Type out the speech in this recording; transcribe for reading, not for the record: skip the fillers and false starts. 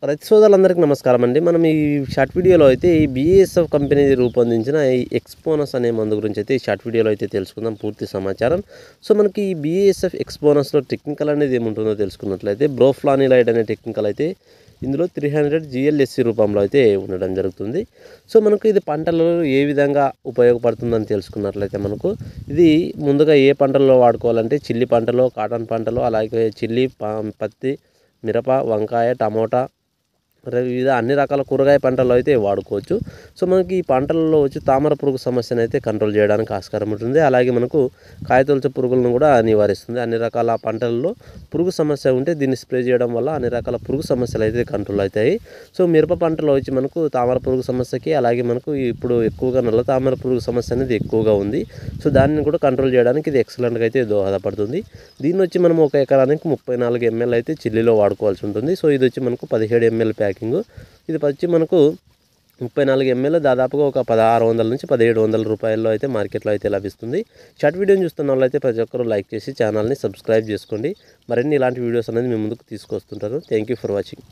రైతు సోదరులందరికీ నమస్కారం అండి. మనం ఈ షార్ట్ వీడియోలో అయితే ఈ బీఏఎస్ఎఫ్ కంపెనీ రూపొందించిన ఈ ఎక్స్పోనస్ అనే మందు గురించి అయితే ఈ షార్ట్ వీడియోలో అయితే తెలుసుకుందాం పూర్తి సమాచారం. సో మనకి ఈ బీఏఎస్ఎఫ్ ఎక్స్పోనస్లో టెక్నికల్ అనేది ఏముంటుందో తెలుసుకున్నట్లయితే బ్రోఫ్లానిలైడ్ అనే టెక్నికల్ అయితే ఇందులో 300 GLSC రూపంలో అయితే ఉండడం జరుగుతుంది. సో మనకు ఇది పంటలలో ఏ విధంగా ఉపయోగపడుతుందని తెలుసుకున్నట్లయితే మనకు ఇది ముందుగా ఏ పంటల్లో వాడుకోవాలంటే చిల్లి పంటలో, కాటన్ పంటలో, అలాగే చిల్లి, పత్తి, మిరప, వంకాయ, టమోటా, వివిధ అన్ని రకాల కూరగాయ పంటల్లో అయితే వాడుకోవచ్చు. సో మనకి ఈ పంటలలో వచ్చి తామర పురుగు సమస్యను అయితే కంట్రోల్ చేయడానికి ఆస్కారం ఉంటుంది. అలాగే మనకు కాయతొలుచు పురుగులను కూడా నివారిస్తుంది. అన్ని రకాల పంటలలో పురుగు సమస్య ఉంటే దీన్ని స్ప్రే చేయడం వల్ల అన్ని రకాల పురుగు సమస్యలు అయితే కంట్రోల్ అవుతాయి. సో మిరప పంటలో వచ్చి మనకు తామర పురుగు సమస్యకి, అలాగే మనకు ఇప్పుడు ఎక్కువగా నల్ల తామర పురుగు సమస్య అనేది ఎక్కువగా ఉంది. సో దాన్ని కూడా కంట్రోల్ చేయడానికి ఇది ఎక్సలెంట్గా అయితే దోహదపడుతుంది. దీన్ని వచ్చి మనం ఒక ఎకరానికి 34 ml అయితే చిల్లీలో వాడుకోవాల్సి ఉంటుంది. సో ఇది వచ్చి మనకు 17 ml ప్యాకింగ్. ఇది వచ్చి మనకు 34 ml దాదాపుగా ఒక 1600 నుంచి 1700 రూపాయల్లో అయితే మార్కెట్లో అయితే లభిస్తుంది. షార్ట్ వీడియోని చూస్తున్న వాళ్ళైతే ప్రతి ఒక్కరు లైక్ చేసి ఛానల్ని సబ్స్క్రైబ్ చేసుకోండి. మరిన్ని ఇలాంటి వీడియోస్ అనేది మీ ముందుకు తీసుకొస్తుంటారు. Thank you for watching.